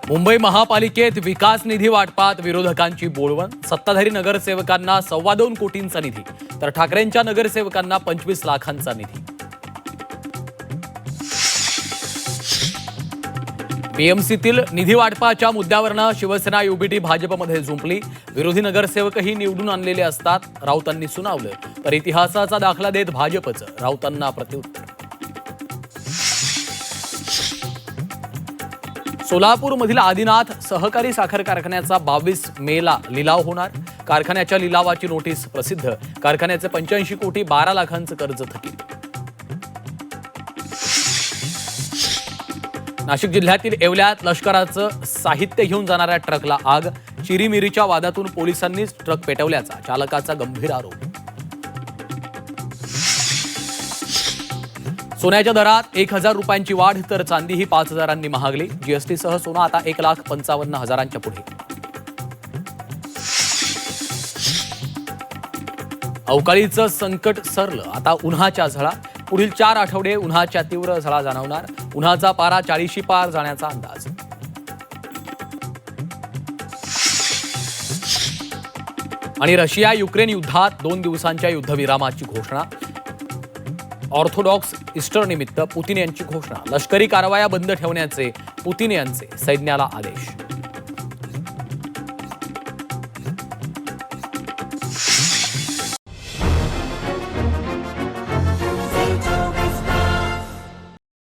मुंबई महापालिकेत विकास निधी वाटपात विरोधकांची बोळवण. सत्ताधारी नगरसेवकांना 2.25 कोटींचा निधी तर ठाकरेंच्या नगरसेवकांना 25 लाखांचा निधी. बीएमसीतील निधी वाटपाच्या मुद्द्यावरनं शिवसेना युबीटी भाजपमध्ये जुंपली. विरोधी नगरसेवकही निवडून आणलेले असतात. राऊतांनी सुनावलं तर इतिहासाचा दाखला देत भाजपचं राऊतांना प्रत्युत्तर. सोलापूरमधील आदिनाथ सहकारी साखर कारखान्याचा 22 मेला लिलाव होणार. कारखान्याच्या लिलावाची नोटीस प्रसिद्ध. कारखान्याचे 85 कोटी 12 लाखांचं कर्ज थकीत. नाशिक जिल्ह्यातील येवल्यात लष्कराचं साहित्य घेऊन जाणाऱ्या ट्रकला आग. चिरीमिरीच्या वादातून पोलिसांनीच ट्रक पेटवल्याचा चालकाचा गंभीर आरोप. सोन्याच्या दरात 1,000 रुपयांची वाढ तर चांदीही 5,000 महागली. जीएसटीसह सोनं आता 1,55,000 पुढे. अवकाळीचं संकट सरलं. आता उन्हाच्या झळा. पुढील 4 आठवडे उन्हाच्या तीव्र झळा जाणवणार. उन्हाचा पारा 40शी पार जाण्याचा अंदाज. आणि रशिया युक्रेन युद्धात 2 दिवसांच्या युद्धविरामाची घोषणा. ऑर्थोडॉक्स ईस्टर निमित्त पुतीन यांची घोषणा. लष्करी कारवाया बंद ठेवण्याचे पुतीन यांचे सैन्याला आदेश.